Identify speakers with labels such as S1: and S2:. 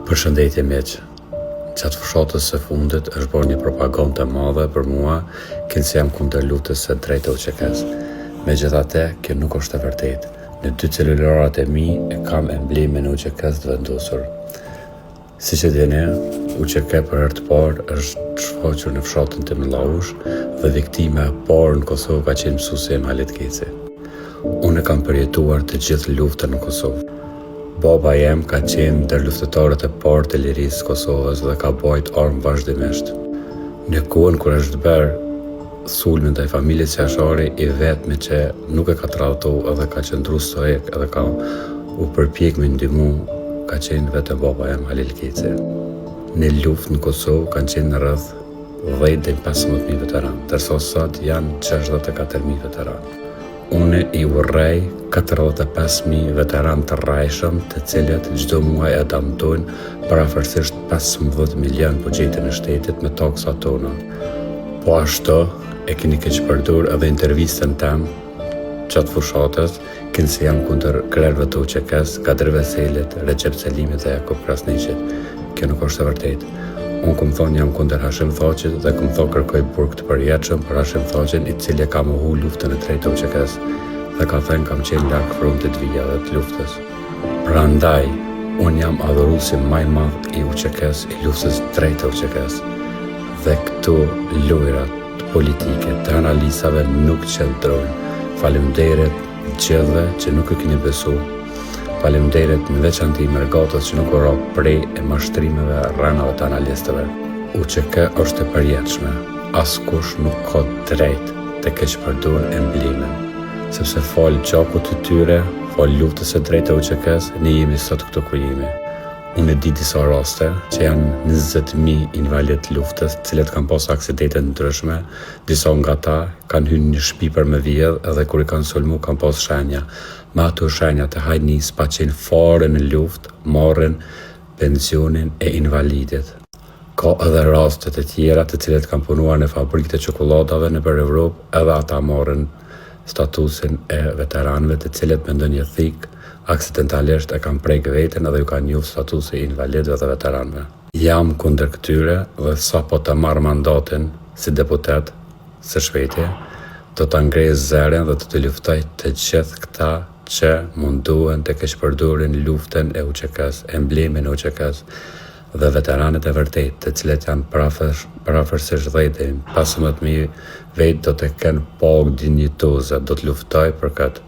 S1: Përshëndetje miq. Gjatë fushatës së fundit është bërë një propagandë e madhe për mua, se jam kundër luftës së drejtë UÇK-s. Megjithatë, kjo nuk është e vërtetë. Në 2 celularat e mi e kam emblemin e UÇK-s të vendosur. Siç e dini, UÇK për herë të parë është shfaqur në fshatin të Millaush dhe viktima e parë në Kosovë ka qenë mësuesi Malet Keci. Unë kam përjetuar të gjithë luftën në Kosovë. Baba jem ka qenë ndër luftëtarët e parë të lirisë së Kosovës dhe ka bajt armë vazhdimisht. Në kohën kur është bërë sulmi ndaj familjes Qashari, i vetmi që nuk e ka tradhtu edhe ka qëndru stoik edhe ka u përpjek me ndihmu ka qenë vetëm baba jem Halil Keci. Në luftë në Kosovë kanë qenë rreth 10 deri 15.000 veteranë, ndërsa sot janë 64.000 veteranë. Unë i urrej 45.000 veteranë të rrajshëm, të cilët çdo muaj e damtojnë parafërsisht 15 milion buxhetin e shtetit me taksat tona. Po ashtu e keni keq përdor edhe intervistën tem gjatë fushatës, se jam kundër krerëve të UÇK-s, Kadir Veselit, Recep Selimit dhe Jakub Krasniqit. Kjo nuk është e vërtetë. Unë këmë thonë jam kundër Hashim Thaqit dhe këmë thonë kërkoj burg të përjetshëm për Hashim Thaqin, i cili ka mohu luftën e drejtë të UÇK-s dhe ka thënë kam qenë larg frontit të vijave të luftës. Prandaj, unë jam adhuruesi më i madh i UÇK-s, i luftës drejtë të UÇK-s. Dhe këto lojrat politike të analizave nuk qëndrojnë. Faleminderit gjithëve që nuk e keni besu. Faleminderit në veçanti Mergatës që nuk u ro prej e mashtrimeve rënave të analistëve. UÇK është e përjetshme. Askush nuk ka drejt të keq përdor emblemin, sepse fal gjakut të tyre, fal luftës së drejtë të UÇK-s, ne jemi sot këtu ku jemi. Unë e di disa raste që janë 20.000 invalid të luftës, të cilët kanë pasur aksidente të ndryshme, disa nga ta kanë hyrë në shtëpi për me vjedh edhe kur i kanë sulmu kanë pasur shenja. Me ato shenja të hajnis pa qenë fare në luftë, marrin pensionin e invalidit. Ka edhe raste të tjera të cilët kanë punuar në fabrikët e çokoladave nëpër Evropë, edhe ata marrin statusin e veteranëve të cilët me ndonjë thik aksidentalisht e kanë prek veten edhe ju kanë njoft statusi i invalidëve dhe veteranëve. Jam kundër këtyre dhe sapo të marr mandatin si deputet së shpejti, do ta ngrej zërin dhe do të luftoj të gjithë këta që munduhen të keq përdorin luftën e UÇK-s, emblemin e UÇK-s dhe veteranët e vërtet, të cilët janë parafërsisht 10 deri 15.000 vetë do të kenë pagë dinjitoze, do të luftoj për këtë.